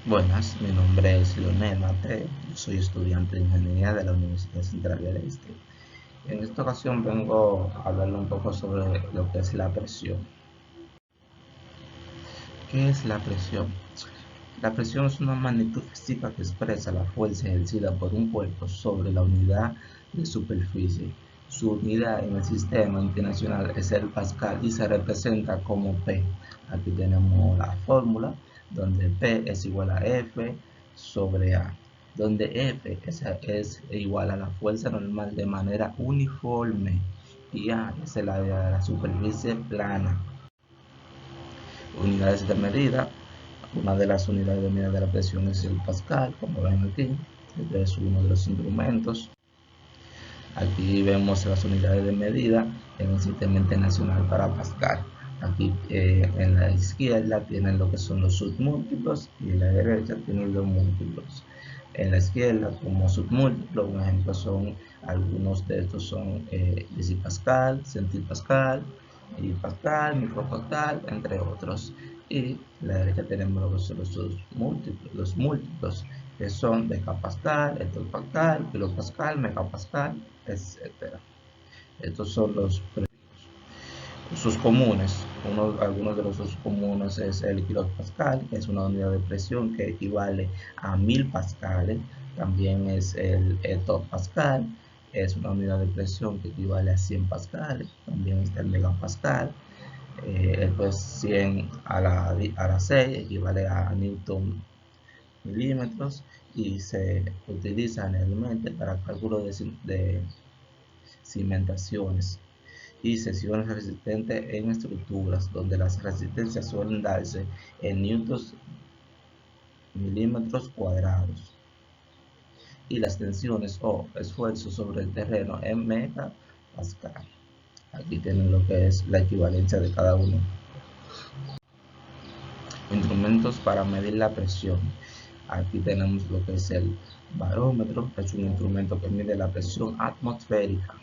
Buenas, mi nombre es Leonel Mate, yo soy estudiante de Ingeniería de la Universidad Central del Este. En esta ocasión vengo a hablarle un poco sobre lo que es la presión. ¿Qué es la presión? La presión es una magnitud física que expresa la fuerza ejercida por un cuerpo sobre la unidad de superficie. Su unidad en el sistema internacional es el pascal y se representa como P. Aquí tenemos la fórmula donde P es igual a F sobre A, donde F es igual a la fuerza normal de manera uniforme y A es el área de la superficie plana. Unidades de medida. Una de las unidades de medida de la presión es el pascal, como ven aquí. Este es uno de los instrumentos. Aquí vemos las unidades de medida en el sistema internacional para pascal. Aquí en la izquierda tienen lo que son los submúltiplos y en la derecha tienen los múltiplos. En la izquierda como submúltiplos, un ejemplo son algunos de estos son decipascal, centipascal, y pascal, micropascal, entre otros. Y a la derecha tenemos lo que son los múltiplos, que son decapascal, hectopascal, kilopascal, megapascal, etcétera. Estos son los usos comunes. Algunos de los usos comunes es el kilopascal, que es una unidad de presión que equivale a 1000 pascales. También es el hectopascal, es una unidad de presión que equivale a 100 pascales. También está el megapascal, pues 100 a la 6 equivale a newton milímetros y se utiliza generalmente para cálculo de cimentaciones y sesiones resistentes en estructuras donde las resistencias suelen darse en newtons milímetros cuadrados y las tensiones o esfuerzos sobre el terreno en megapascal. Aquí tienen lo que es la equivalencia de cada uno. Instrumentos para medir la presión. Aquí tenemos lo que es el barómetro, es un instrumento que mide la presión atmosférica.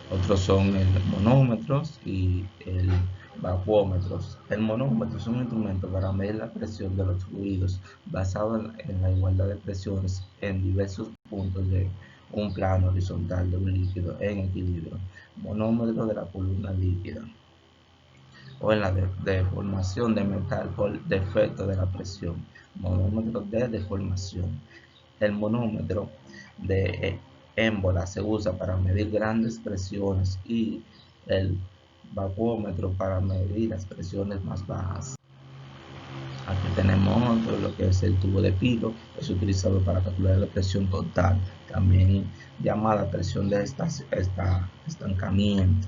Otros son el monómetro y el vacuómetro. El monómetro es un instrumento para medir la presión de los fluidos basado en la igualdad de presiones en diversos puntos de un plano horizontal de un líquido en equilibrio. Monómetro de la columna líquida o en la deformación de metal por defecto de la presión. Monómetro de deformación. El monómetro de émbola se usa para medir grandes presiones y el vacuómetro para medir las presiones más bajas. Aquí tenemos otro, lo que es el tubo de Pilo, es utilizado para calcular la presión total, también llamada presión de estancamiento,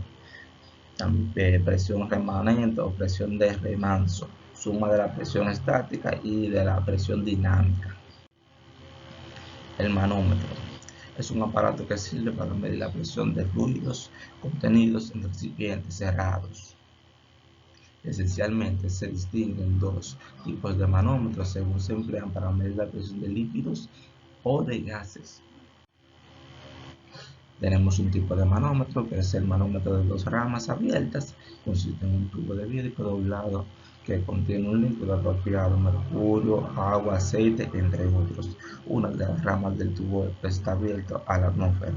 presión remanente o presión de remanso, suma de la presión estática y de la presión dinámica. El manómetro es un aparato que sirve para medir la presión de fluidos contenidos en recipientes cerrados. Esencialmente se distinguen dos tipos de manómetros según se emplean para medir la presión de líquidos o de gases. Tenemos un tipo de manómetro que es el manómetro de dos ramas abiertas, consiste en un tubo de vidrio doblado que contiene un líquido apropiado, mercurio, agua, aceite, entre otros. Una de las ramas del tubo está abierta a la atmósfera,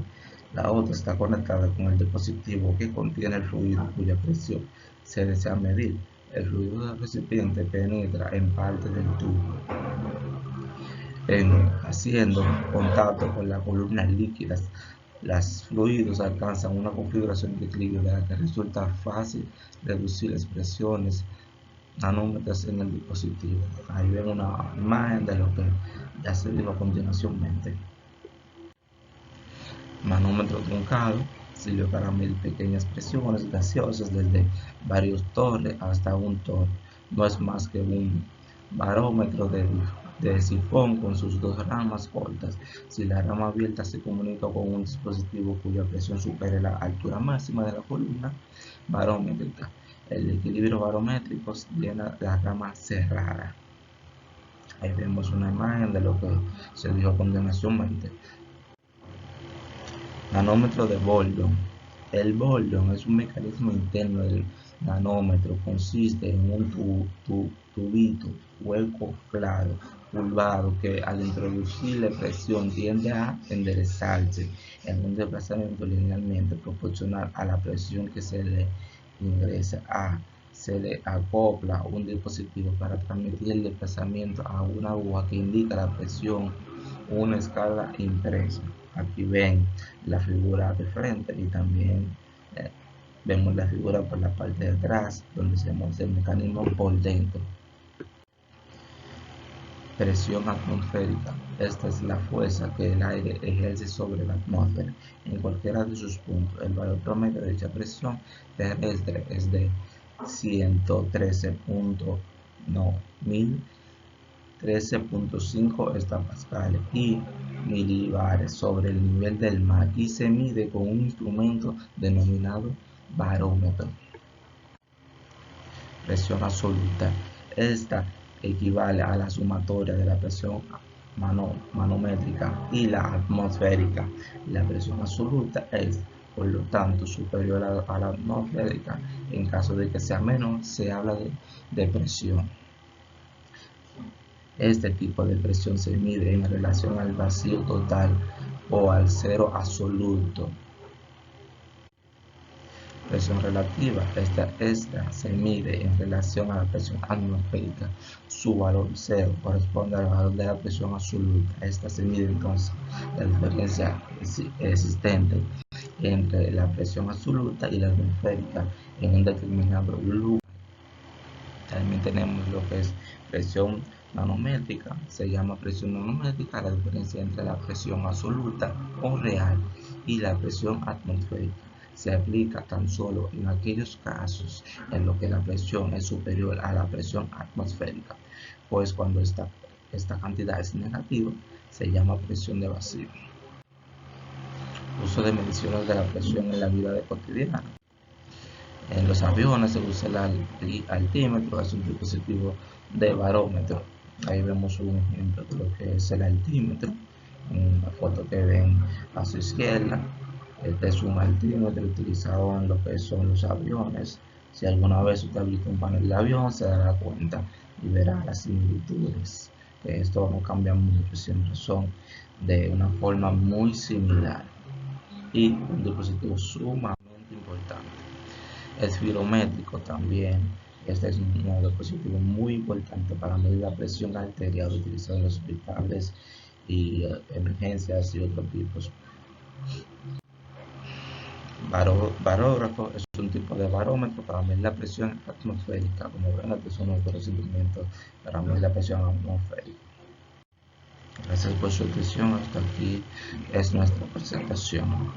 la otra está conectada con el dispositivo que contiene el fluido cuya presión se desea medir. El fluido del recipiente penetra en parte del tubo, haciendo contacto con la columna líquida. Los fluidos alcanzan una configuración de equilibrio de la que resulta fácil reducir las presiones nanómetros en el dispositivo. Ahí ven una imagen de lo que ya se dijo a continuación. Manómetro truncado sirve para medir pequeñas presiones gaseosas desde varios torres hasta un torre. No es más que un barómetro de sifón con sus dos ramas cortas. Si la rama abierta se comunica con un dispositivo cuya presión supere la altura máxima de la columna barométrica, el equilibrio barométrico tiene la rama cerrada. Ahí vemos una imagen de lo que se dijo a continuación. Manómetro de Bourdon. El Bourdon es un mecanismo interno del Nanómetro consiste en un tubito hueco claro, curvado, que al introducirle presión tiende a enderezarse en un desplazamiento linealmente proporcional a la presión que se le ingresa. Se le acopla un dispositivo para transmitir el desplazamiento a una aguja que indica la presión, una escala impresa. Aquí ven la figura de frente y también vemos la figura por la parte de atrás, donde se muestra el mecanismo por dentro. Presión atmosférica. Esta es la fuerza que el aire ejerce sobre la atmósfera en cualquiera de sus puntos. El valor promedio de dicha presión terrestre es de 13.5 hectopascales y milibares sobre el nivel del mar, y se mide con un instrumento denominado barómetro. Presión absoluta. Esta equivale a la sumatoria de la presión manométrica y la atmosférica. La presión absoluta es, por lo tanto, superior a la atmosférica. En caso de que sea menor, se habla de presión. Este tipo de presión se mide en relación al vacío total o al cero absoluto. Presión relativa. Esta se mide en relación a la presión atmosférica. Su valor cero corresponde al valor de la presión absoluta. Esta se mide entonces la diferencia existente entre la presión absoluta y la atmosférica en un determinado lugar. También tenemos lo que es presión manométrica. Se llama presión manométrica la diferencia entre la presión absoluta o real y la presión atmosférica. Se aplica tan solo en aquellos casos en los que la presión es superior a la presión atmosférica, pues cuando esta cantidad es negativa se llama presión de vacío. Uso de mediciones de la presión en la vida cotidiana. En los aviones se usa el altímetro, es un dispositivo de barómetro. Ahí vemos un ejemplo de lo que es el altímetro, en la foto que ven a su izquierda. Este es un altímetro utilizado en lo que son los aviones. Si alguna vez usted ha visto un panel de avión, se dará cuenta y verá las similitudes, que esto no cambia mucho, siempre son de una forma muy similar, y un dispositivo sumamente importante. Espirométrico también. Este es un dispositivo muy importante para medir la presión arterial utilizado en los hospitales y emergencias y otros tipos. Barógrafo es un tipo de barómetro para medir la presión atmosférica. Como ven, estos son nuestros instrumentos para medir la presión atmosférica. Gracias por su atención. Hasta aquí es nuestra presentación.